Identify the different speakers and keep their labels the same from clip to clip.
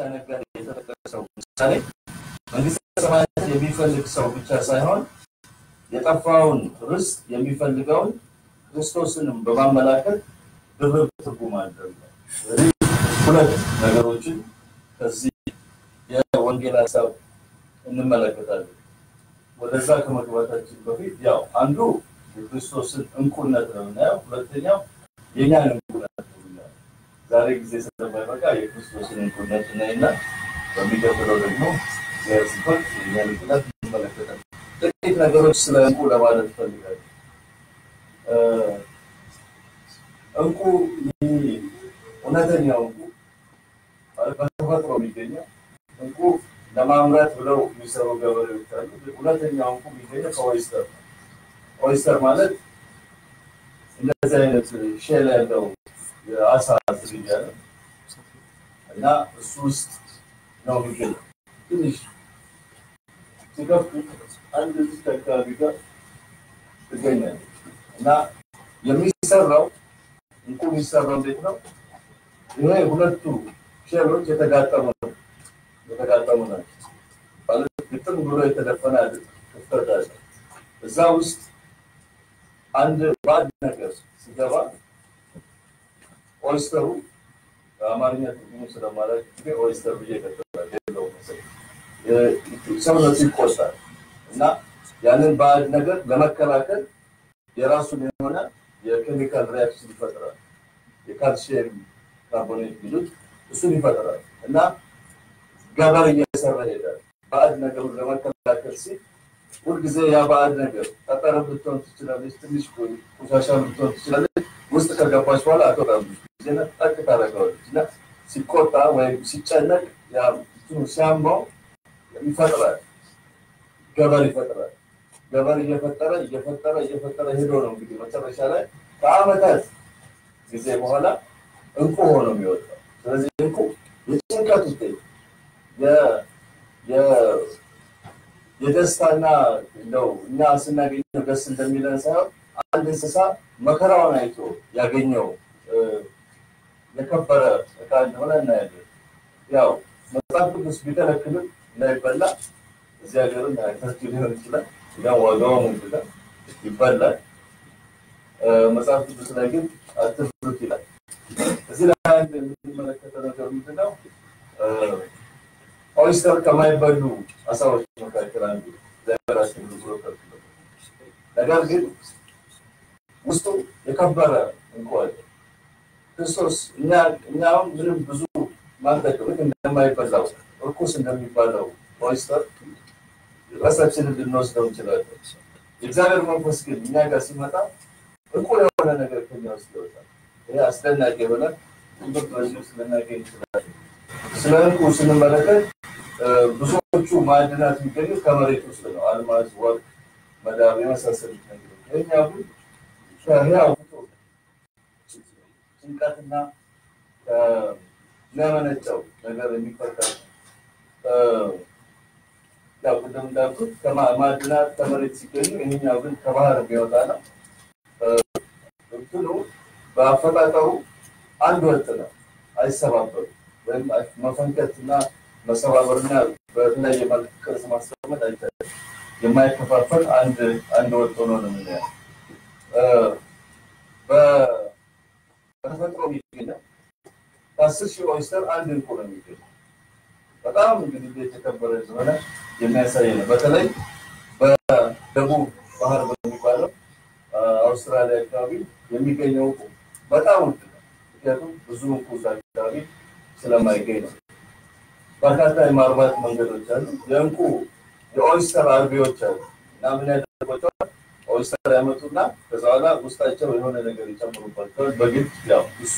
Speaker 1: ነገር የተጠቀሰው ምሳሌ መንግስተ ሰማያት የሚፈልግ ሰው ብቻ ሳይሆን የጠፋውን ርስት የሚፈልገውን ክርስቶስንም በማመላከት ድርብ ትርጉም አለው። ሁለት ነገሮችን ከዚህ የወንጌል ሐሳብ እንመለከታለን። ወደዛ ከመግባታችን በፊት ያው አንዱ የክርስቶስን እንቁነት ነው እና ሁለተኛው የኛን እንቁነት ነው። ዛሬ ጊዜ ስለማይበቃ የክርስቶስን እንቁነት እና በሚቀጥለው ደግሞ የስፋት የኛን እንቁነት እንመለከታለን። ጥቂት ነገሮች ስለ እንቁ ለማለት ፈልጋለሁ። እንቁ እውነተኛው እንቁ በተፈጥሮ የሚገኘው እንቁ ለማምረት ብለው የሚሰሩ ገበሬዎች አሉ። እውነተኛው እንቁ የሚገኘው ከኦይስተር ነው። ኦይስተር ማለት እንደዚህ አይነት ሼል ያለው የአሳ ዝርያ ነው እና እሱ ውስጥ ነው የሚገኘው። ትንሽ ሲከፍቱ አንድ እዚህ አካባቢ ጋር ይገኛል እና የሚሰራው እንቁ የሚሰራው እንዴት ነው? ይሄ ሁለቱ ሼሎች የተጋጠሙ ናቸው። ማለት ግጥም ብሎ የተደፈነ ክፍተት አለ። እዛ ውስጥ አንድ ባድ ነገር ሲገባ ኦይስተሩ በአማርኛ ትርጉሙ ስለማለት ኦይስተር ብዬ ከተባለው ሰውነቱ ይቆሳል እና ያንን ባድ ነገር ለመከላከል የራሱን የሆነ የኬሚካል ሪአክሽን ይፈጥራል። የካልሲየም ካርቦኔት ቢሉት እሱን ይፈጥራል እና ገበር እየሰራ ይሄዳል። ባድ ነገሩን ለመከላከል ሲል ሁልጊዜ ያ ባድ ነገር ጠጠር ብትሆን ትችላለች፣ ትንሽ ቆሻሻ ብትሆን ትችላለች። ውስጥ ከገባች በኋላ አትወጣም። ዜና ጠቅ ታደርገዋለች እና ሲቆጣ ወይም ሲጨነቅ ያ ሲያምባው ይፈጥራል፣ ገበር ይፈጥራል። ገበር እየፈጠረ ሄዶ ነው እንግዲህ መጨረሻ ላይ ከዓመታት ጊዜ በኋላ እንቁ ሆኖ የሚወጣው። ስለዚህ እንቁ የጭንቀት ውጤት የደስታና እንደው እኛ ስናገኘው ደስ እንደሚለን ሳይሆን አንድ እንስሳ መከራውን አይቶ ያገኘው የከበረ ዕቃ እንደሆነ እናያለን። ያው መጽሐፍ ቅዱስ ቢከለክልም እንዳይበላ እዚህ ሀገርም አይታችሁ ሊሆን ይችላል። ያው ዋጋው ምንድን ነው ይበላል። መጽሐፍ ቅዱስ ላይ ግን አትብሉት ይላል። እዚህ ላይ አንድ የምንመለከተው ነገር ምንድን ነው? ኦይስተር ከማይበሉ አሳዎች መካከል አንዱ ዘራችን ብሎ ተብሎ ነገር ግን ውስጡ የከበረ እንቁ አለ። ክርስቶስ እኛም ምንም ብዙ ማንጠቅም እንደማይበላው እርኩስ እንደሚባለው ኦይስተር ራሳችንን ልንወስደው እንችላለን። የእግዚአብሔር መንፈስ ግን እኛ ጋር ሲመጣ እንቁ የሆነ ነገር ከኛ ውስጥ ይወጣል። ይሄ አስደናቂ የሆነ ትምህርት በዚህ ውስጥ ልናገኝ እንችላለን። ስለ እንቁ ስንመለከት ብዙዎቹ ማዕድናት የሚገኙት ከመሬት ውስጥ ነው። አልማዝ፣ ወርቅ፣ መዳብ የመሳሰሉት ነገሮች። ይሄኛው ግን ከህያው ጭንቀትና ከሚያመነጨው ነገር የሚፈጠር ያው ቅድም እንዳልኩት ከማዕድናት ከመሬት ሲገኙ ይሄኛው ግን ከባህር የሚወጣ ነው። እንትኑ በአፈጣጠሩ አንድ ወጥ ነው፣ አይሰባበሩም። ወይም መፈንከትና መሰባበርና በተለያየ መልክ ቅርጽ ማስቀመጥ አይቻልም። የማይከፋፈል አንድ ወጥ ሆኖ ነው የሚያየው። በተፈጥሮ የሚገኘው ከ10,000 ኦይስተር አንድ እንቁ ነው የሚገኘው። በጣም እንግዲህ የተከበረ ስለሆነ የሚያሳይ ነው። በተለይ በደቡብ ባህር በሚባለው አውስትራሊያ አካባቢ የሚገኘው እንቁ በጣም ውድ ነው። ምክንያቱም ብዙ እንቁ አካባቢ ስለማይገኝ ነው። በርካታ የማርባት መንገዶች አሉ። የእንቁ የኦይስተር አርቢዎች አሉ እና ምን ያደርጓቸዋል? ኦይስተር ያመጡና ከዛ በኋላ ውስጣቸው የሆነ ነገር ይጨምሩባቸዋል። በግድ ያው እሱ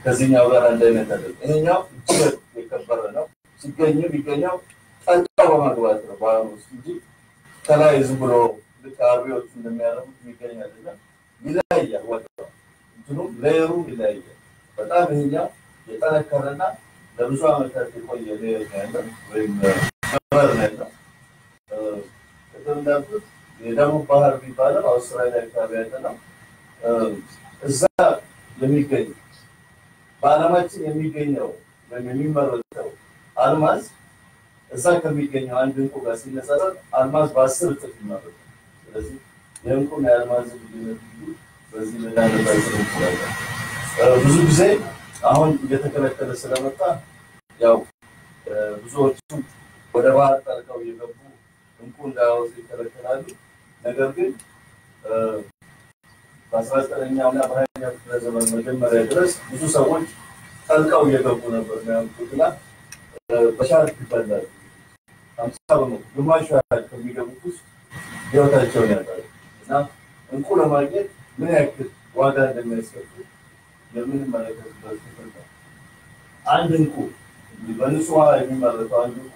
Speaker 1: ከዚህኛው ጋር አንድ አይነት አይደለም። ይሄኛው እጅግ የከበረ ነው። ሲገኘው ጠልቀው በማግባት ነው ባህር ውስጥ እንጂ ከላይ ዝም ብሎ ልክ አርቢዎቹ እንደሚያደርጉት የሚገኝ አይደለም። ይለያያል። ወጣው እንትኑ ሌየሩ ይለያያል። በጣም ይሄኛው የጠነከረና ለብዙ ዓመታት የቆየ ሌየር ነው ወይም ከበር ነው። እንደምታውቁት የደቡብ ባህር የሚባለው አውስትራሊያ አካባቢ ያለ ነው። እዛ የሚገኝ በዓለማችን የሚገኘው ወይም የሚመረተው አልማዝ እዛ ከሚገኘው አንድ እንቁ ጋር ሲነጻጸር አልማዝ በ10 እጥፍ ይመረጣል። ስለዚህ የእንቁና የአልማዝ ልዩነት በዚህ ልናነጻጽር እንችላለን። ብዙ ጊዜ አሁን እየተከለከለ ስለመጣ ያው ብዙዎቹ ወደ ባህር ጠልቀው እየገቡ እንቁ እንዳያወጡ ይከለከላሉ። ነገር ግን በ19ኛውና በ20ኛው ክፍለ ዘመን መጀመሪያ ድረስ ብዙ ሰዎች ጠልቀው እየገቡ ነበር የሚያምጡትና በሻርክ ይበላሉ። 50 ግማሽ ያህል ከሚገቡት ውስጥ ህይወታቸውን ያጣሉ። እና እንቁ ለማግኘት ምን ያክል ዋጋ እንደሚያስከፍል የምንመለከትበት ክፍል ነው። አንድ እንቁ በንጹህ ውሃ የሚመረተው አንድ እንቁ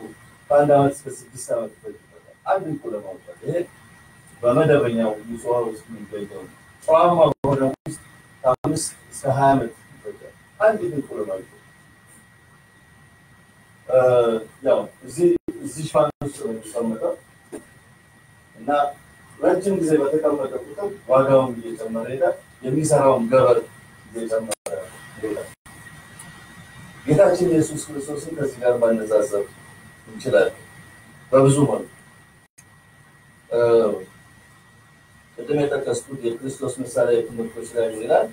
Speaker 1: ከአንድ ዓመት እስከ 6 ዓመት ይፈጅበታል። አንድ እንቁ ለማውጣት ይሄ በመደበኛው ንጹህ ውሃ ውስጥ የሚገኘው ጨዋማ በሆነ ውስጥ ከ5 እስከ 20 ዓመት ይፈጃል። አንድ እንቁ ለማውጣት ያው እዚህ ፋን ውስጥ ነው የሚቀመጠው እና ረጅም ጊዜ በተቀመጠ ቁጥር ዋጋውን እየጨመረ ይሄዳል። የሚሰራውን ገበር እየጨመረ ይሄዳል። ጌታችን ኢየሱስ ክርስቶስን ከዚህ ጋር ማነጻጸር እንችላለን በብዙ መልኩ። ቅድም የጠቀስኩት የክርስቶስ ምሳሌ ትምህርቶች ላይ ይላል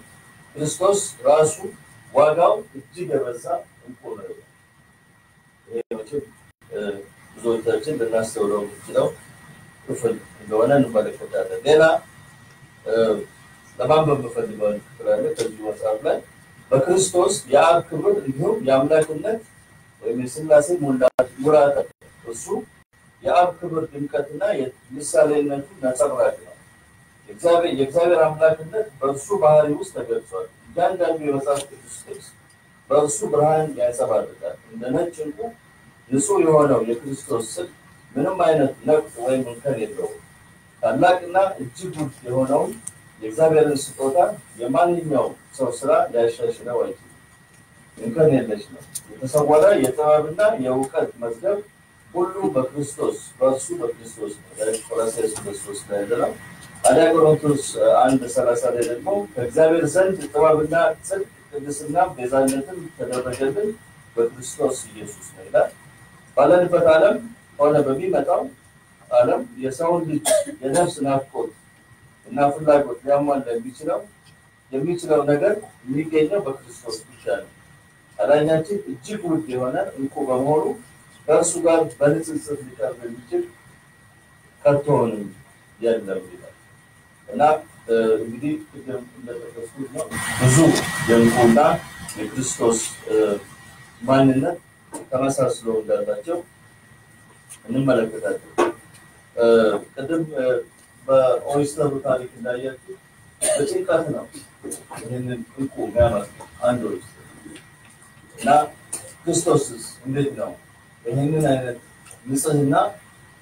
Speaker 1: ክርስቶስ ራሱ ዋጋው እጅግ የበዛ እንቁ ነው። ይሄ መቼም ብዙዎቻችን ልናስተውለው የምንችለው ክፍል እንደሆነ እንመለከታለን። ሌላ ለማንበብ የምፈልገው ክፍል አለ ከዚህ መጽሐፍ ላይ በክርስቶስ የአብ ክብር እንዲሁም የአምላክነት ወይም የሥላሴ ሙላት እሱ የአብ ክብር ድምቀትና የምሳሌነቱ ነጸብራቅ ነው። የእግዚአብሔር አምላክነት በእርሱ ባህሪ ውስጥ ተገልጿል። እያንዳንዱ የመጽሐፍ ቅዱስ ጥቅስ በእርሱ ብርሃን ያንጸባርቃል። እንደ ነጭ ዕንቁ ንጹህ የሆነው የክርስቶስ ስል ምንም አይነት ነቅጥ ወይም እንከን የለውም። ታላቅና እጅግ ውድ የሆነውን የእግዚአብሔርን ስጦታ የማንኛውም ሰው ስራ ሊያሻሽለው አይችልም። እንከን የለሽ ነው። የተሰወረ የጥበብና የእውቀት መዝገብ ሁሉ በክርስቶስ በእርሱ በክርስቶስ ነው። ቆላስይስ 3 ላይ ያለው ታዲያ ቆሮንቶስ 1:30 ላይ ደግሞ ከእግዚአብሔር ዘንድ ጥበብና ጽድቅ ቅድስና ቤዛነትን ተደረገልን በክርስቶስ ኢየሱስ ነው ይላል። ባለንበት ዓለም ሆነ በሚመጣው ዓለም የሰውን ልጅ የነፍስ ናፍቆት እና ፍላጎት ሊያሟላ የሚችለው ነገር የሚገኘው በክርስቶስ ብቻ ነው። አዳኛችን እጅግ ውድ የሆነ እንቁ በመሆኑ ከእርሱ ጋር በንጽጽር ሊቀርብ የሚችል ከቶውንም የለም ይላል እና እንግዲህ ቅድም እንደተጠቀስኩት ነው ብዙ የእንቁና የክርስቶስ ማንነት ተመሳስለው እንዳላቸው እንመለከታለን። ቅድም በኦይስተሩ ታሪክ እንዳያችሁ በጭንቀት ነው ይህንን እንቁ የሚያመጣው አንድ ኦይስተር እና ክርስቶስስ እንዴት ነው ይህንን አይነት ንጽህና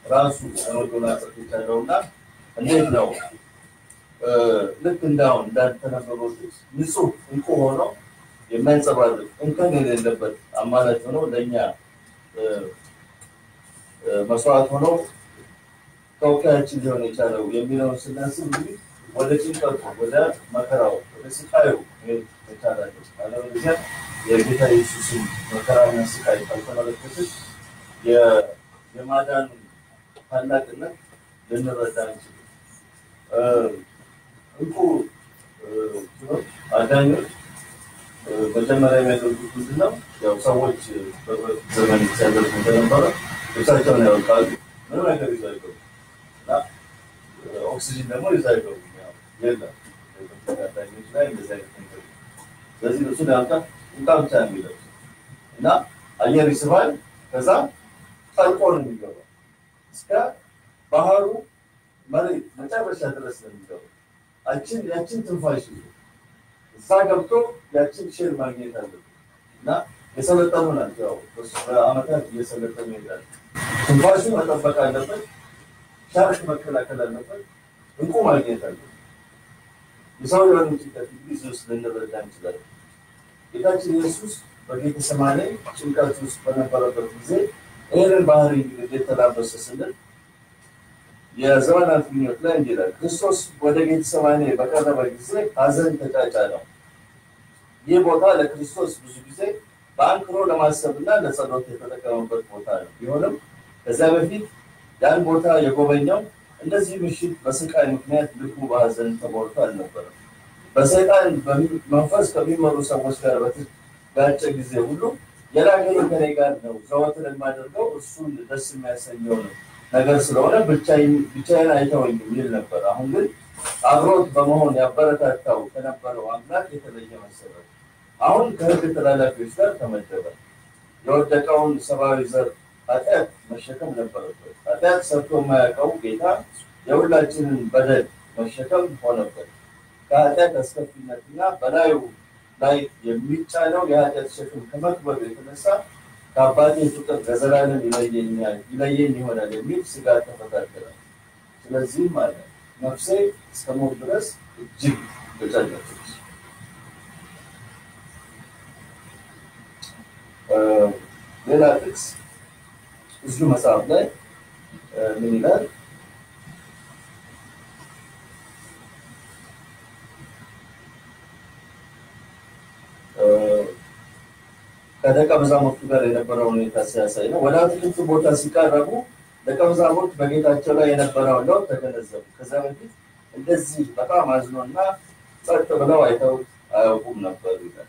Speaker 1: ራሱ ለመጎናጸፍ የቻለውና እንዴት ነው ልክ እንዳሁን እንዳልተነበበው ንጹህ እንቁ ሆኖ የማይንጸባረቅ እንከን የሌለበት አማላጅ ሆኖ ለእኛ መስዋዕት ሆኖ ተወካያችን ሊሆን የቻለው የሚለውን ስናስብ እንግዲህ ወደ ጭንቀቱ ወደ መከራው ወደ ስቃዩ የቻላቸው አለበለዚያ የጌታ ኢየሱስን መከራና ስቃይ ካልተመለከትን የማዳን ታላቅነት ልንረዳ እንችላለን። እንቁ አዳኞች መጀመሪያ የሚያደርጉት ምንድን ነው? ያው ሰዎች በዘመን ሲያደርጉ እንደነበረ ልብሳቸውን ያወልቃሉ። ምንም ነገር ይዘው አይገቡም እና ኦክሲጅን ደግሞ ይዘው አይገቡም። የለም አዳኞች ላይ እንደዚህ አይነት ነገር ስለዚህ እሱ ዳምጣ እንቃ ብቻ ነው የሚለብሱት እና አየር ይስባል። ከዛ ጠልቆ ነው የሚገባው እስከ ባህሩ መሬት መጨረሻ ድረስ ነው የሚገባው። ያችን ትንፋሽ ይዞ እዛ ገብቶ ያችን ሼር ማግኘት አለበት እና የሰለጠኑ ናቸው። ያው በአመታት እየሰለጠኑ ይሄዳል። ትንፋሹን መጠበቅ አለበት። ሻርክ መከላከል አለበት። እንቁ ማግኘት አለበት። የሰው የሆኑ ጭንቀት ጊዜ ውስጥ ልንረዳ እንችላለን። ጌታችን ኢየሱስ በጌቴሰማኒ ጭንቀት ውስጥ በነበረበት ጊዜ ይህንን ባህሪ የተላበሰ ስንል የዘመናት ምኞት ላይ እንዲህ ይላል። ክርስቶስ ወደ ጌቴሰማኒ በቀረበ ጊዜ ሐዘን ተጫጫነው። ይህ ቦታ ለክርስቶስ ብዙ ጊዜ በአንክሮ ለማሰብና ለጸሎት የተጠቀመበት ቦታ ነው። ቢሆንም ከዛ በፊት ያን ቦታ የጎበኘው እንደዚህ ምሽት በስቃይ ምክንያት ልቡ በሐዘን ተሞልቶ አልነበረም። በሰይጣን መንፈስ ከሚመሩ ሰዎች ጋር በተጋጨ ጊዜ ሁሉ የላገኝ ከኔ ጋር ነው፣ ዘወትር የማደርገው እሱን ደስ የሚያሰኘው ነው ነገር ስለሆነ ብቻዬን አይተወኝም ይል ነበር። አሁን ግን አብሮት በመሆን ያበረታታው ከነበረው አምላክ የተለየ መሰረት አሁን ከሕግ ተላላፊዎች ጋር ተመደበ። የወደቀውን ሰብአዊ ዘር ኃጢአት መሸከም ነበረበት። ኃጢአት ሰርቶ የማያውቀው ጌታ የሁላችንን በደል መሸከም ሆነበት። ከኃጢአት አስከፊነትና በላዩ ላይ የሚጫነው የኃጢአት ሸክም ከመክበዱ የተነሳ ከአባቴ ፍቅር ለዘላለም ይለየኝ ይሆናል የሚል ስጋት ተፈታተለ። ስለዚህም አለ ነፍሴ እስከ ሞት ድረስ እጅግ ተጨነቀች። ሌላ ጥቅስ እዚሁ መጽሐፍ ላይ ምን ይላል? ከደቀ መዛሙርቱ ጋር የነበረውን ሁኔታ ሲያሳይ ነው። ወደ አትክልት ቦታ ሲቃረቡ ደቀ መዛሙርት በጌታቸው ላይ የነበረውን ለውጥ ተገነዘቡ። ከዛ በፊት እንደዚህ በጣም አዝኖና ጸጥ ብለው አይተው አያውቁም ነበር ይላል።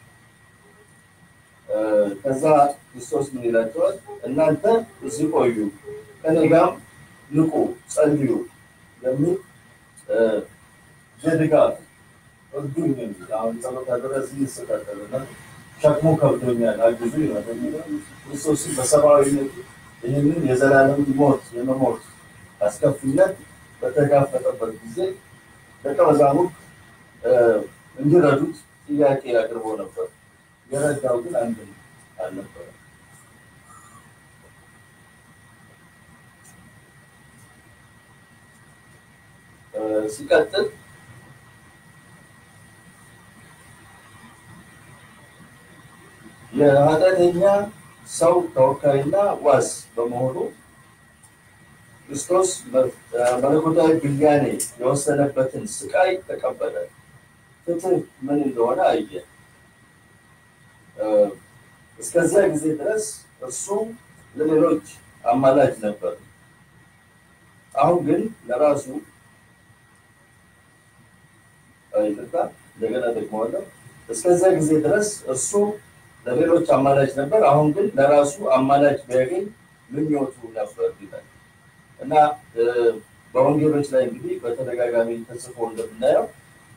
Speaker 1: ከዛ ክርስቶስ ምን ይላቸዋል? እናንተ እዚህ ቆዩ፣ ከኔ ጋርም ንቁ፣ ጸልዩ የሚል የድጋፍ እርዱኝ የሚል አሁን ጸሎት አደረስ ይሰጣልና ሸክሙ ከብዶኛል አግዙ ይላል። ክርስቶስን በሰብአዊነት ይህንን የዘላለም ሞት የመሞት አስከፊነት በተጋፈጠበት ጊዜ ደቀ መዛሙርት እንዲረዱት ጥያቄ አቅርቦ ነበር። የረዳው ግን አንድም አልነበረም። ሲቀጥል የኃጢአተኛ ሰው ተወካይና ዋስ በመሆኑ ክርስቶስ መለኮታዊ ብያኔ የወሰነበትን ስቃይ ተቀበለ። ፍትህ ምን እንደሆነ አየ። እስከዚያ ጊዜ ድረስ እርሱ ለሌሎች አማላጅ ነበር። አሁን ግን ለራሱ እንደገና ደግመዋለሁ። እስከዚያ ጊዜ ድረስ እርሱ ለሌሎች አማላጅ ነበር። አሁን ግን ለራሱ አማላጅ ቢያገኝ ምኞቱ ነበር ይላል እና በወንጌሎች ላይ እንግዲህ በተደጋጋሚ ተጽፎ እንደምናየው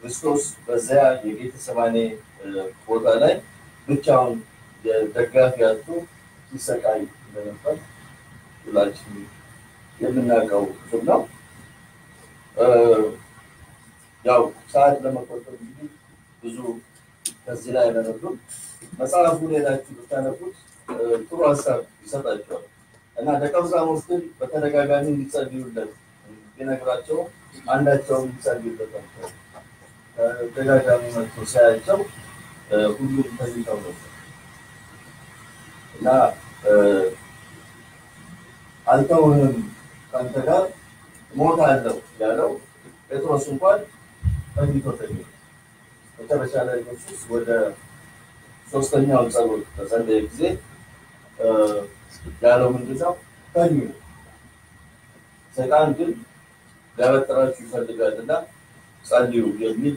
Speaker 1: ክርስቶስ በዚያ የጌቴሴማኒ ቦታ ላይ ብቻውን የደጋፊ ያጡ ሲሰቃይ እንደነበር ሁላችን የምናውቀው ክፍል ነው። ያው ሰዓት ለመቆጠብ እንግዲህ ብዙ ከዚህ ላይ ያለነው መጽሐፉን ሄዳችሁ ብታነቡት ጥሩ ሀሳብ ይሰጣቸዋል እና ደቀ መዛሙርትን በተደጋጋሚ እንዲጸልዩለት ቢነግራቸው አንዳቸውም እንዲጸልዩለት ተደጋጋሚ መጥቶ ሲያያቸው ሁሉም ተኝተው ነበር እና አልተውህም ከአንተ ጋር እሞታለሁ ያለው ጴጥሮስ እንኳን ተኝቶ መጨረሻ ላይ ኢየሱስ ወደ ሶስተኛው ጸሎት በጸለየ ጊዜ ያለው ምንድን ነው? ተኙ፣ ሰይጣን ግን ሊያበጥራችሁ ይፈልጋልና ጸልዩ የሚል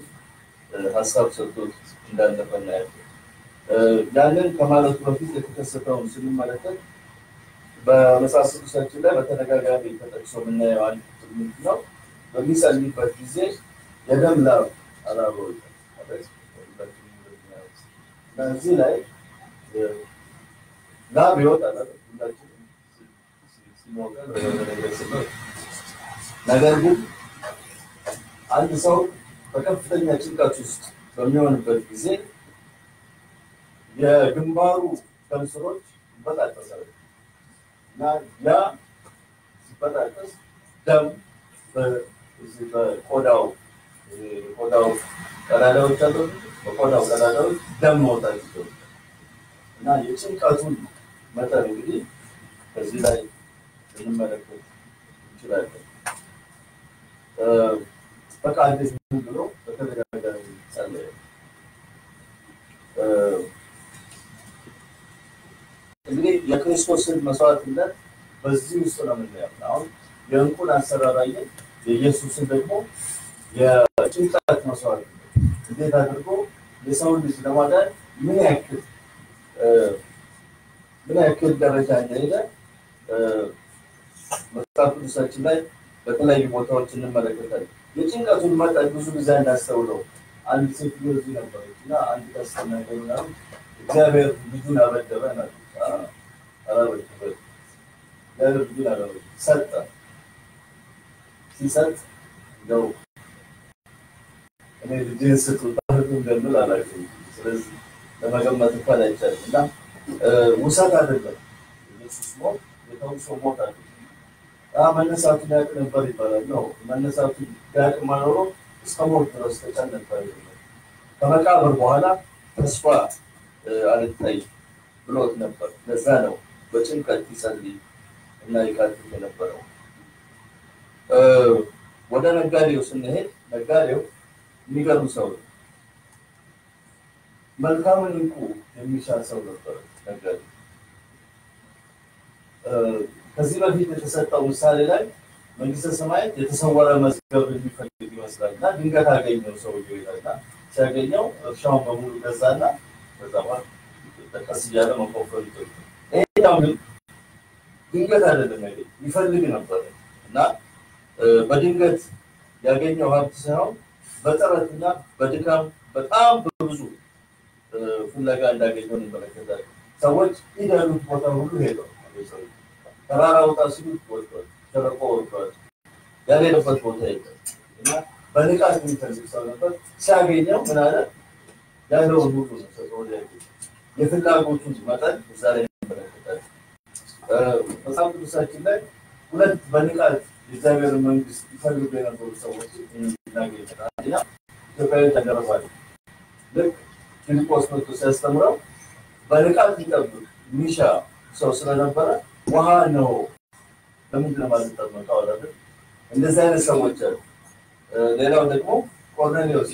Speaker 1: ሀሳብ ሰጥቶት እንዳለፈ እናያለን። ያንን ከማለቱ በፊት የተከሰተውን ስንመለከት በመጽሐፍ ቅዱሳችን ላይ በተደጋጋሚ ተጠቅሶ የምናየው አንድ ትምህርት ነው። በሚጸልይበት ጊዜ የደም ላብ አላበው በዚህ ላይ ላብ ይወጣል። ነገር ግን አንድ ሰው በከፍተኛ ጭንቀት ውስጥ በሚሆንበት ጊዜ የግንባሩ ደምስሮች ይበጣጠሳሉ እና ያ ሲበጣጠስ ደም በቆዳው ቀዳዳዎች አሉ። በቆዳው ቀዳዳዎች ደም መውጣት ይችላል እና የጭንቀቱን መጠን እንግዲህ በዚህ ላይ ልንመለከት እንችላለን። በቃ እንደዚህ ብሎ በተደጋጋሚ ጸለየ። የክርስቶስን መስዋዕትነት በዚህ ውስጥ ነው የምናየው። አሁን የእንቁን አሰራራየ የኢየሱስን ደግሞ የጭንቀት መስዋዕት እንዴት አድርጎ የሰው ልጅ ለማዳን ምን ያክል ደረጃ እንደሄደ መጽሐፍ ቅዱሳችን ላይ በተለያዩ ቦታዎች እንመለከታለን። የጭንቀቱን መጠን ብዙ ጊዜ እንዳስተውለው አንድ ሴት ልጅ ነበረችና አንድ ተስተናገሩ ነው እግዚአብሔር ልጁን አበደረ ነው አላበደረ ለልጁን አበደረ ሰጠ ሲሰጥ ነው እኔ ልጅን ስጡታቱ እንደምን አላችሁ ስለዚህ ለመገመት እንኳን አይቻልምና ውሳት አይደለም ኢየሱስ ሞት የተውሶ ሞት አይደለም መነሳቱ ያቅ ነበር ይባላል ነው መነሳቱ ያቅ ማኖሮ እስከ ሞት ድረስ ተጨነቀ ከመቃብር በኋላ ተስፋ አልታይ ብሎት ነበር ለዛ ነው በጭንቀት ይጸልይ እና ይቃትት የነበረው ወደ ነጋዴው ስንሄድ ነጋዴው የሚገርም ሰው መልካምን እንቁ የሚሻ ሰው ነበር ነጋዴው ከዚህ በፊት የተሰጠው ምሳሌ ላይ መንግስተ ሰማያት የተሰወረ መዝገብ የሚፈልግ ይመስላልና ድንገት አገኘው ሰውዬው ይላልና ሲያገኘው እርሻውን በሙሉ ገዛና በዛው ተቀስ ያለ መቆፈር ይችላል ይሄው ግን ድንገት አይደለም ይፈልግ ነበር እና በድንገት ያገኘው ሀብት ሳይሆን በጥረትና በድካም በጣም ብዙ ፍለጋ እንዳገኘው እንመለከታለን ሰዎች ይደሉት ቦታ ሁሉ ሄደው ተራራው ታስቡ ወጥቷል ተረቆ ወጥቷል ያለበት ቦታ ይላል እና በንቃት የሚፈልግ ሰው ነበር ሲያገኘው ምን አለ ያለው ሁሉ ነው ሰው የፍላጎቱን መጠን እዛ ላይ እንመለከታለን መጽሐፍ ቅዱሳችን ላይ ሁለት በንቃት የእግዚአብሔር መንግስት ይፈልጉ የነበሩ ሰዎች እናገኛለን እና ኢትዮጵያዊ ተደረባል ልክ ፊልጶስ መጥቶ ሲያስተምረው በንቃት ይጠብቅ ሚሻ ሰው ስለነበረ ውሃ ነው ለምንድን ነው ማለት ነው አይደል እንደዚህ አይነት ሰዎች አሉ ሌላው ደግሞ ኮርኔሊዮስ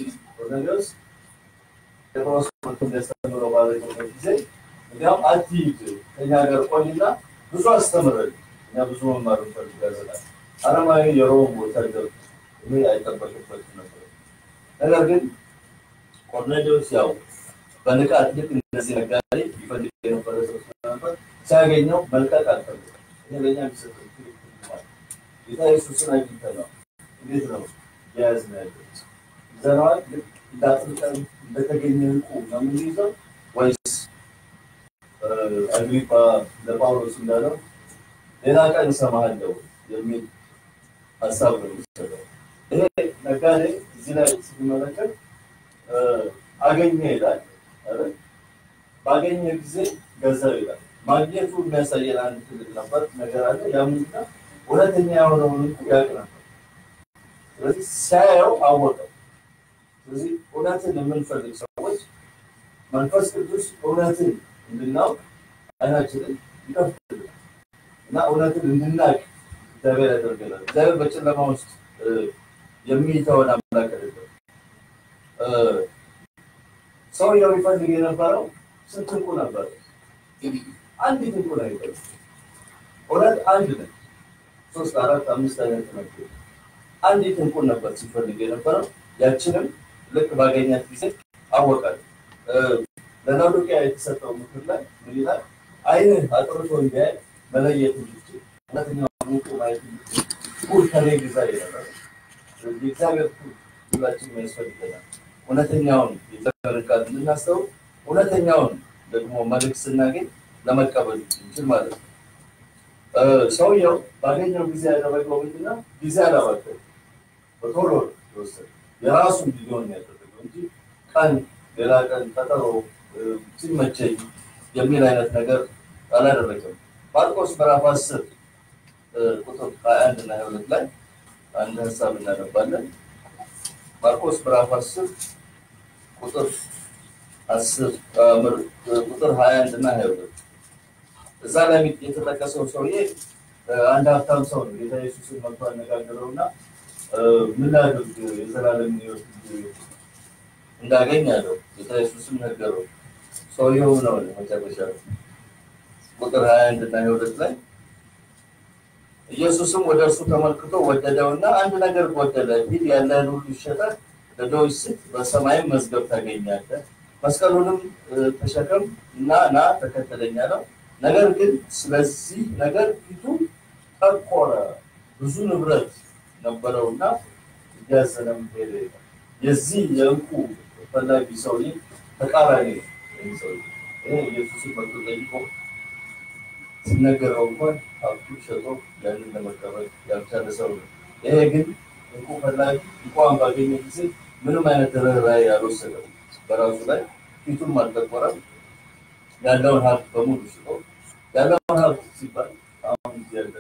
Speaker 1: ጴጥሮስ እንደስተምሮ ማለት ነው ጊዜ እንዲያው አትይት ከኛ ጋር ቆይና ብዙ አስተምረን እና ብዙ መማር እንፈልጋለን አለማዊ የሮም ወታደር ይሄ አይጠበቅበት ነበር ነገር ግን ኮርኔሊዮስ ያው በንቃት ልክ እንደዚህ ነጋዴ ይፈልግ የነበረ ሰው ነበር ሲያገኘው መልቀቅ አልፈልግም ይሄ ለኛ የሚሰጠው ማለት ጌታ ኢየሱስን አይተናል እንዴት ነው ያዝናል ዘናል እንዳጥልቀን እንደተገኘንኩ ነው የሚይዘው ወይስ አግሪፓ ለጳውሎስ እንዳለው ሌላ ቀን ሰማሃለው የሚል ሐሳብ ነው የሚሰጠው ይሄ ነጋዴ እዚህ ላይ ሲመለከት አገኘ ይላል አይደል ባገኘ ጊዜ ገዛው ይላል ማግኘቱ የሚያሳየን አንድ ትልቅ ነበር ነገር አለ ያምንና ወለተኛ ያወራውን ያቅ ነበር ስለዚህ ሳያው አወቀው ስለዚህ ወለተኛ የምንፈልግ ሰዎች መንፈስ ቅዱስ ወለተኛ እንድናውቅ አይናችንን ይከፍታል እና ወለተኛ እንድናቅ እግዚአብሔር ያደርገናል እግዚአብሔር በጨለማ ውስጥ የሚተወን አምላክ አይደለም ሰው የሚፈልግ የነበረው ስንትንቁ ነበር አንድ ትንቁ ላይ ነበር ወለት አንድ ነው 3 4 5 አይነት ነበር አንድ ትንቁ ነበር ሲፈልግ የነበረው ያችንም ልክ ባገኛት ጊዜ አወቃል ለናዶቂያ የተሰጠው ምክር ላይ ምን ይላል አይን አጥርቶ እንዲያይ መለየት ይችላል ሁለተኛው ሙቁ ማየት ሁሉ ከሌላ ይላል እግዚአብሔር ሁላችንም ያስፈልገናል ሁለተኛውን የተፈረቃት እንናስተው ሁለተኛውን ደግሞ መልክ ስናገኝ ለመቀበል እንችል ማለት ነው ሰውየው ባገኘው ጊዜ ያደረገው ምንድነው ጊዜ አላባከነ በቶሎ ወሰደ የራሱን ቢሆን ያደረገው እንጂ ቀን ሌላ ቀን ተጠሮ ሲመቸኝ የሚል አይነት ነገር አላደረገም ማርቆስ ምዕራፍ 10 ቁጥር 21 እና 22 ላይ አንድ ሐሳብ እናነባለን ማርቆስ ምዕራፍ 10 ቁጥር 21 እና 22 እዛ ላይ የተጠቀሰው ሰውዬ አንድ ሀብታም ሰው ነው ጌታ ኢየሱስን መጥቶ አነጋገረውና ምን አድርግ የዘላለም ሕይወት እንዳገኝ አለው ጌታ ኢየሱስም ነገረው ሰውየው ነው መጨረሻ ቁጥር 21 እና 22 ላይ ኢየሱስም ወደ እርሱ ተመልክቶ ወደደውና አንድ ነገር ጎደለ፣ ሂድ ያለህን ሁሉ ሽጠህ ለድሆች ስጥ፣ በሰማይም መዝገብ ታገኛለህ፣ መስቀሉንም ተሸከም እና ና ተከተለኝ አለው። ነገር ግን ስለዚህ ነገር ፊቱ ጠቆረ፣ ብዙ ንብረት ነበረውና እያዘነም ሄደ። የዚህ የእንቁ ፈላጊ ሰውዬ ተቃራኒ ነው ሰውዬ። ይሄ ኢየሱስን መጥቶ ጠይቆ ሲነገረው እንኳን ሀብቱ ሸጦ ያንን ለመቀበል ያልቻለ ሰው ነው። ይሄ ግን እንቁ ፈላጊ እንኳን ባገኘ ጊዜ ምንም አይነት ርኅራኄ ያልወሰደው፣ በራሱ ላይ ፊቱም አልጠቆረም። ያለውን ሀብት በሙሉ ሽጦ ያለውን ሀብት ሲባል አሁን ያለ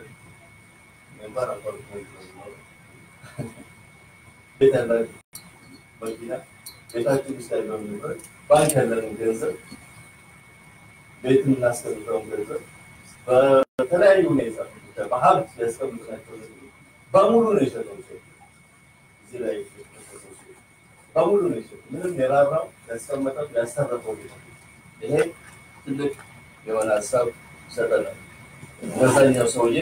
Speaker 1: መንባር አባቱ ቤት ያላችሁ መኪና ቤታችን ውስጥ ያለውን ንብረት ባንክ ያለንን ገንዘብ ቤት እናስቀምጠውን ገንዘብ በተለያዩ ሁኔታ በሀብት ያስቀምጥናቸው በሙሉ ነው የሸጠው። እዚህ ላይ በሙሉ ነው የሸጠው። ምንም የራራው ያስቀመጠው ያስተረፈው ቤት። ይሄ ትልቅ የሆነ ሀሳብ ሰጠናል። በዛኛው ሰውዬ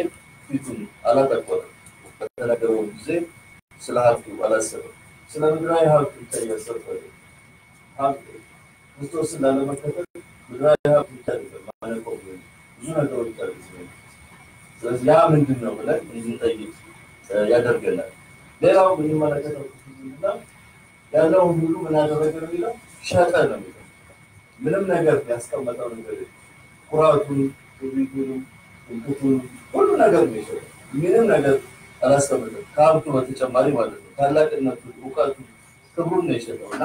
Speaker 1: ፊቱን አላጠቆረም። በተነገረው ጊዜ ስለ ሀብቱ አላሰበም። ስለ ምድራዊ ሀብት ብቻ እያሰበ ሀብት ክርስቶስን ላለመከተል ምድራዊ ሀብት ብቻ አይደለም ማለት ነው። ብዙ ነገሮች አሉ። ስለዚህ ያ ምንድን ነው ብለን እንድንጠይቅ ያደርገናል። ሌላው የምንመለከተው ምንድነው? ያለውን ሁሉ ምን አደረገ ነው የሚለው ሸጠ ነው የሚለው። ምንም ነገር ያስቀመጠው ነገር ኩራቱን፣ ትዕቢቱን፣ እንቅቱን ሁሉ ነገር ነው የሸጠው። ምንም ነገር አላስቀመጠም ከሀብቱ በተጨማሪ ማለት ነው። ታላቅነቱ፣ እውቀቱ፣ ክብሩን ነው የሸጠው እና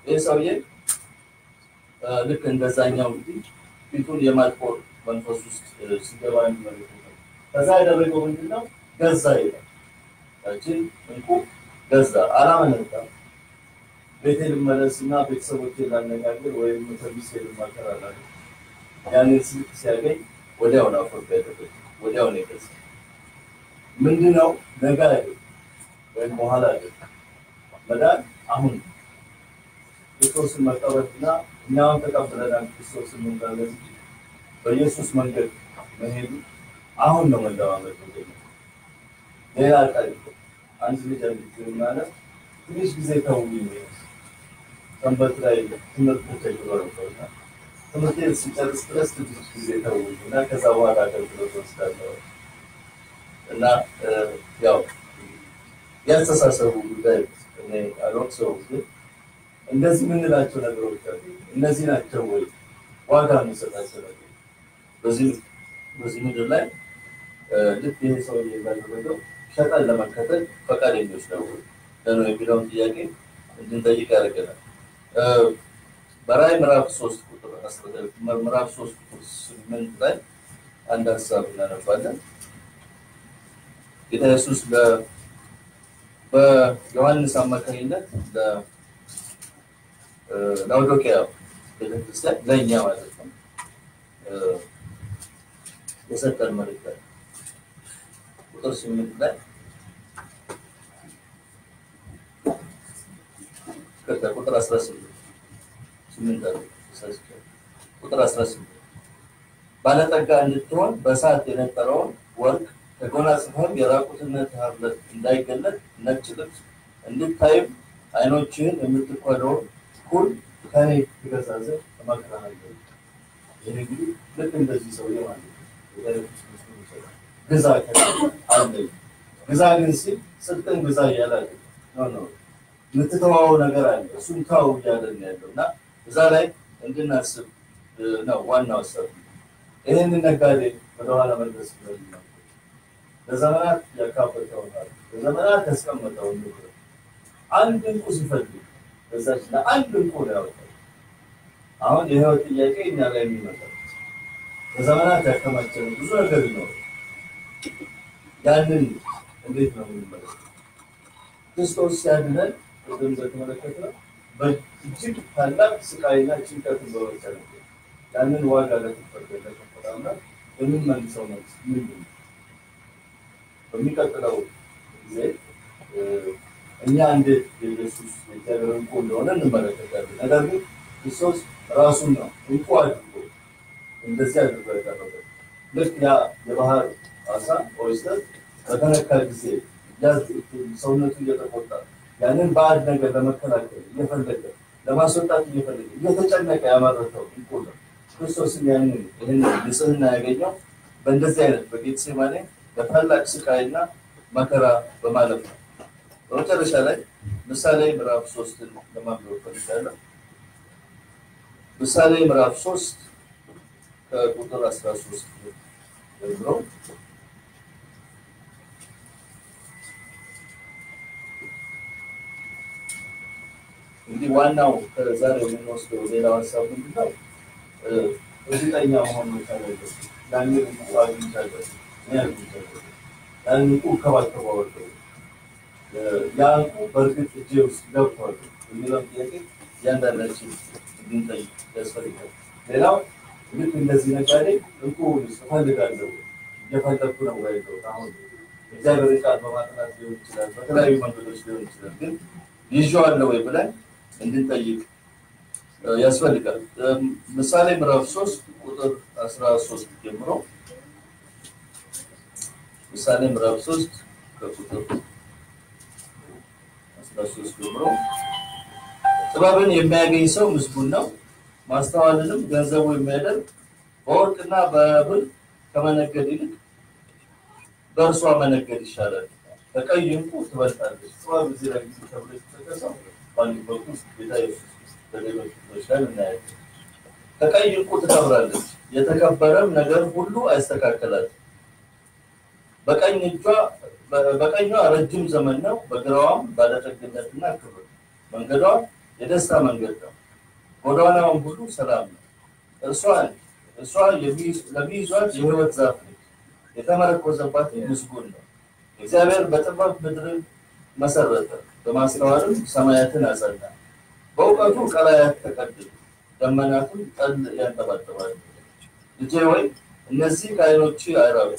Speaker 1: ይህ ሰውዬ ልክ እንደዛኛው እንግዲህ ፊቱን የማጥቆር መንፈስ ውስጥ ሲገባ እንመለከታለን። ከዛ ያደረገው ምንድነው? ገዛ ይላል። ያችን እንቁ ገዛ። አላመነታም። ቤቴ ልመለስና ቤተሰቦቼን ላነጋግር ወይም ሰርቪስ ልማከር አላለም። ያንን ስልክ ሲያገኝ ወዲያው ነው አፈር ያደረገው። ወዲያው ነው የገዛ። ምንድነው? ነገ አይደለም ወይም በኋላ አይደለም። መዳን አሁን ክርስቶስን መቀበልና እኛውን ተቀብለናል። ክርስቶስን እንዳለን በኢየሱስ መንገድ መሄዱ አሁን ነው መለማመድ ነው። ሌላ ቃል አንድ ልጅ ማለት ትንሽ ጊዜ ተውኝ ነው ሰንበት ላይ ትምህርት ተጀምሮ ነውና ትምህርት ሲጨርስ ድረስ ትንሽ ጊዜ ተውኝ እና ከዛ በኋላ አገልግሎት ወስዳለሁ እና ያው ያስተሳሰቡ ጉዳይ እኔ አልወቅሰው ግን እንደዚህ የምንላቸው ነገሮች አሉ። እነዚህ ናቸው ወይ ዋጋ የምንሰጣቸው ነገር? በዚህ ምድር ላይ ልክ ይሄ ሰው የሚባለው ሸጠን ለመከተል ፈቃደኞች ነው ለነው የሚለውን ጥያቄ እንድንጠይቅ ያደርገናል። በራዕይ ምዕራፍ 3 ቁጥር 8 ላይ አንድ ሀሳብ እናነባለን። ጌታ ኢየሱስ በዮሐንስ አማካኝነት ለላውዶቂያ ቤተክርስቲያን ለእኛ ማለት ነው የሰጠን መልእክት ቁጥር 8 ላይ ቁጥር 18 ባለጠጋ እንድትሆን በእሳት የነጠረውን ወርቅ ተጎናጽፈህ የራቁትነት ሀብለት እንዳይገለጥ ነጭ ልብስ እንድታይም አይኖችህን የምትኳለውን ኩል ከኔ ትገዛዘ ተማክረሃለሁ። ይሄ እንግዲህ ልክ እንደዚህ ሰው ማለት ነው። ግዛ አለ ግዛ ግን ሲል ስልጥን ግዛ እያለ ነው የምትተዋው ነገር አለ። እሱን ታው እያለን ያለውና እዛ ላይ እንድናስብ ነው ዋናው ሀሳብ። ይሄንን ነጋዴ ወደኋላ መለስ ብለን ነው ለዘመናት ያካበተው ነው ለዘመናት ያስቀመጠው ነው። አንድ እንቁ ሲፈልግ በዛች ለአንድ እንቁ ነው። አሁን የህይወት ጥያቄ እኛ ላይ የሚመጣው ለዘመናት ያከማቸው ብዙ ነገር ነው። ያንን እንዴት ነው የምንመለከተው? ክርስቶስ ሲያድነን ወደም በተመለከተው በእጅግ ታላቅ ስቃይና ጭንቀት በመጨረሻ ያንን ዋጋ ለተፈቀደለት ተፈራና የምንመልሰው ነው ምንድን ነው? በሚቀጥለው ጊዜ እኛ እንዴት ኢየሱስ የእግዚአብሔር እንቁ እንደሆነ እንመለከታለን። ነገር ግን ክርስቶስ ራሱን ነው እንቁ አድርጎ እንደዚህ አድርጎ ያቀረበው። ልክ ያ የባህር አሳ ኦይስተር በተነካ ጊዜ ሰውነቱ እየተቆጣ ያንን ባዕድ ነገር ለመከላከል እየፈለገ ለማስወጣት እየፈለገ እየተጨነቀ ያመረተው እንቁ ነው። ክርስቶስም ያንን ይህን ንጽህና ያገኘው በእንደዚህ አይነት በጌቴሴማኒ በታላቅ ስቃይና መከራ በማለፍ ነው። በመጨረሻ ላይ ምሳሌ ምዕራፍ 3 ለማንበብ ፈልጋለሁ። ምሳሌ ምዕራፍ 3 ከቁጥር 13 ጀምሮ እንግዲህ ዋናው ከዛሬ የምንወስደው ሌላው ሀሳብ ምንድነው? እርግጠኛ መሆን መቻል አለብን። ያንን እንቁ አግኝቻለሁ፣ ያንን እንቁ ከባከባወለሁ፣ ያ እንቁ በእርግጥ እጄ ውስጥ ገብቷል የሚለውን ጥያቄ እያንዳንዳችን እንድንጠይቅ ያስፈልጋል። ሌላው ልክ እንደዚህ ነጋዴ እንቁ እፈልጋለሁ እየፈለግኩ ነው ወይ ነው አሁን እግዚአብሔር ቃል በማጥናት ሊሆን ይችላል፣ በተለያዩ መንገዶች ሊሆን ይችላል። ግን ይዤዋለሁ ወይ ብለን እንድንጠይቅ ያስፈልጋል። ምሳሌ ምዕራፍ 3 ቁጥር 13 ጀምሮ ምሳሌ ምዕራፍ 3 ከቁጥር 13 ጀምሮ ጥበብን የሚያገኝ ሰው ምስጉን ነው፣ ማስተዋልንም ገንዘቡ የሚያደርግ በወርቅና በብር ከመነገድ ይልቅ በእርሷ መነገድ ይሻላል። ከቀይ ዕንቁ ትበልጣለች። ጥበብ እዚህ ላይ ተብሎ የተጠቀሰው በአንድ በኩል ጌታ ኢየሱስ በሌሎች ላይ እናያለን። ከቀይ ዕንቁ ትከብራለች፣ የተከበረም ነገር ሁሉ አይስተካከላትም። በቀኟ ረጅም ዘመን ነው፣ በግራዋም ባለጠግነትና ክብር። መንገዷ የደስታ መንገድ ነው፣ ጎዳናዋም ሁሉ ሰላም ነው። እርሷ ለሚይዟት የሕይወት ዛፍ ነች፣ የተመረኮዘባት ምስጉን ነው። እግዚአብሔር በጥበብ ምድርን መሰረተ፣ በማስተዋልም ሰማያትን አጸና። በእውቀቱ ቀላያት ተቀደዱ፣ ደመናቱም ጠል ያንጠባጥባሉ። ልጄ ሆይ እነዚህ ከዓይኖች አይራቁ፣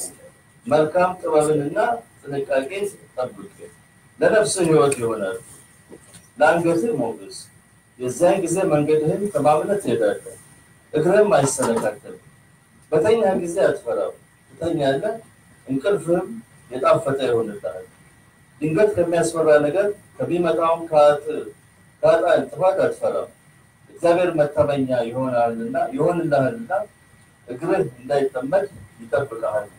Speaker 1: መልካም ጥበብንና ጥንቃቄን ጠብቅ፣ ለነፍስህ ሕይወት ይሆናል፣ ለአንገትህ ሞገስ። የዚያን ጊዜ መንገድህን ተማምነህ ትሄዳለህ፣ እግርህም አይሰነካከልም። በተኛ ጊዜ አትፈራም፣ ትተኛለህ፣ እንቅልፍህም የጣፈጠ ይሆንልሃል። ድንገት ከሚያስፈራ ነገር ከሚመጣውም ከኃጥአን ጥፋት አትፈራም። እግዚአብሔር መታመኛ ይሆንልሃልና እግርህ እንዳይጠመድ ይጠብቅሃልና።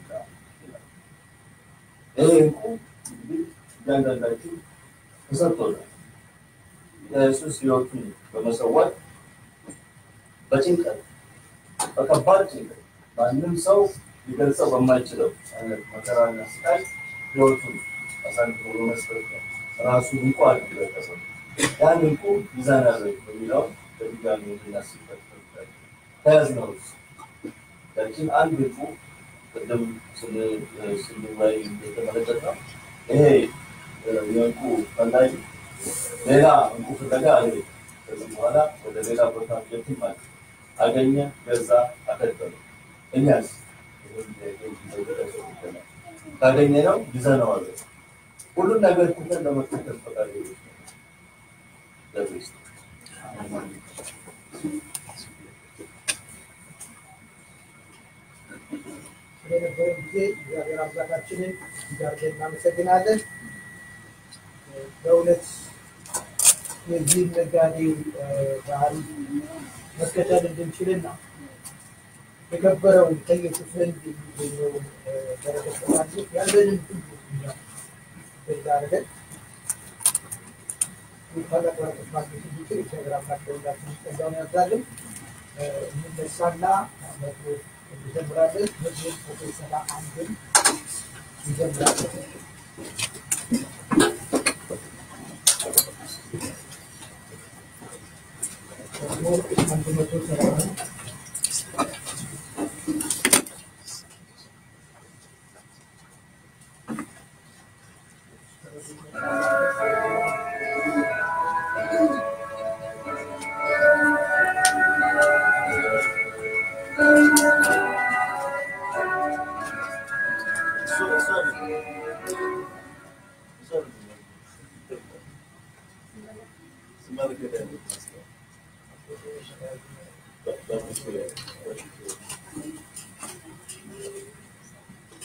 Speaker 1: ይሄ እንቁ እያንዳንዳችን ተሰጥቶናል። ኢየሱስ ሕይወቱን በመሰዋት በጭንቀት በከባድ ጭንቀት ማንም ሰው ሊገልጸው በማይችለው አይነት መከራና ስቃይ ሕይወቱን አሳልፎ በመስጠት ራሱ እንቁ አድርጎ ያን እንቁ ይዘናል በሚለው በድጋሚ እንድናስብበት ተያዝነው። ያችን አንድ እንቁ ቅድም ስንወያይ እንደተመለከትነው ይሄ የእንቁ ፈላጊ ሌላ እንቁ ፍለጋ አልሄደም። ከዚህ በኋላ ወደ ሌላ ቦታ የትም አገኘ፣ ገዛ፣ አከተለ። እኛስ ካገኘነው ይዘነዋል። ሁሉን ነገር ትተን ለመከተል ፈቃደኞች ነን።
Speaker 2: ስለነበረን ጊዜ እግዚአብሔር አምላካችንን እያርገን እናመሰግናለን። በእውነት የዚህ ነጋዴ ባህሪ መከተል እንድንችልና የከበረውን ከኢየሱስ ዘንድ የሚገኘውን በረከት ለማግኘት ያለንን ሁሉ እንዳደረገን ታላቅ በረከት ማግኘት እንዲችል እግዚአብሔር አምላክ ለሁላችንም ጸጋውን ያብዛልን። እንነሳና መዝሙር እንዘምራለን። መዝሙር 71 እንዘምራለን። መዝሙር 171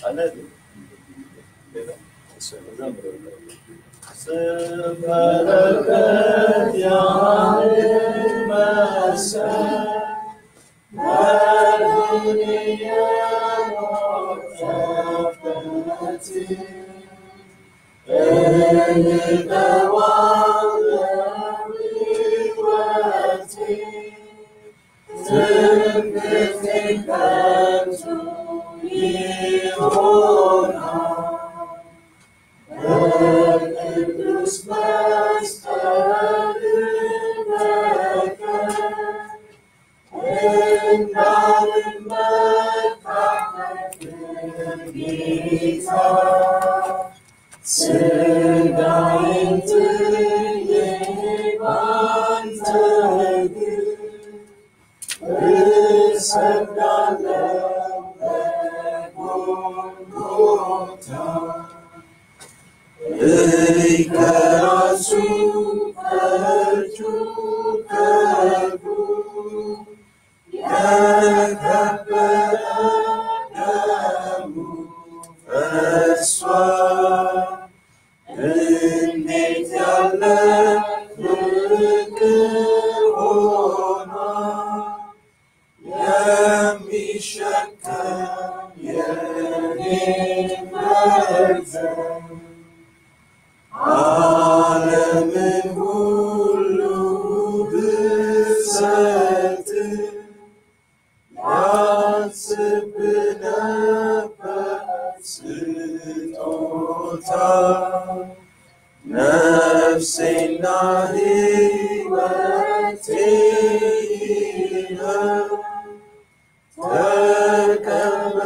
Speaker 1: አለ ስመለከት ያህል መሰል በዱንያ ሞተበት እንቀዋለው ሕይወቴ ትምክህቴን ከንቱ ይሆናል በቅዱስ መስቀል በቀር እንዳልመካ በጌታ ሥጋዬን ጥዬ ባንተ እግር እሰግዳለሁ በጎልጎታ ከራሱ ከእጁ ከእግሩ የከበረ ደሙ ፈሷል። እንዴት ያለ ፍቅር ሆኗል የሚሸከም የኔን መርገም ዓለምን ሁሉ ብሰጥ ያንስብህ ነበር ስጦታ ነፍሴና ሕይወቴ ይኸው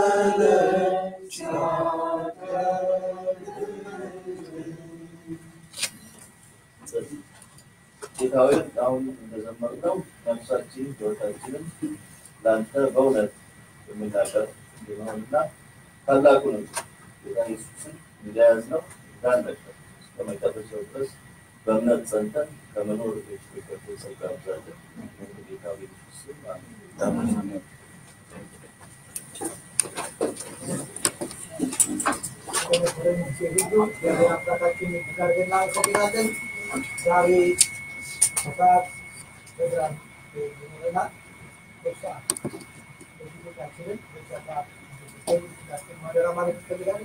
Speaker 1: ተቀበለች ጌታዊ አሁን እንደዘመርነው ነፍሳችን ሕይወታችንም ለአንተ በእውነት የምናቀርብ እንዲሆንና ታላቁንም ጌታ ኢየሱስን እንደያዝነው እንዳንለቀቅ እስከ መጨረሻው ድረስ በእምነት ጸንተን ከመኖር ቤት ጸጋ ብዛለን ጌታዊ ኢየሱስን አሜን።
Speaker 2: ዛሬ ከሰዓት ፕሮግራም ይኖረናል። በሰዓት በዚህ ቦታችንን በሰዓት ማደራ ማለት ይፈልጋል።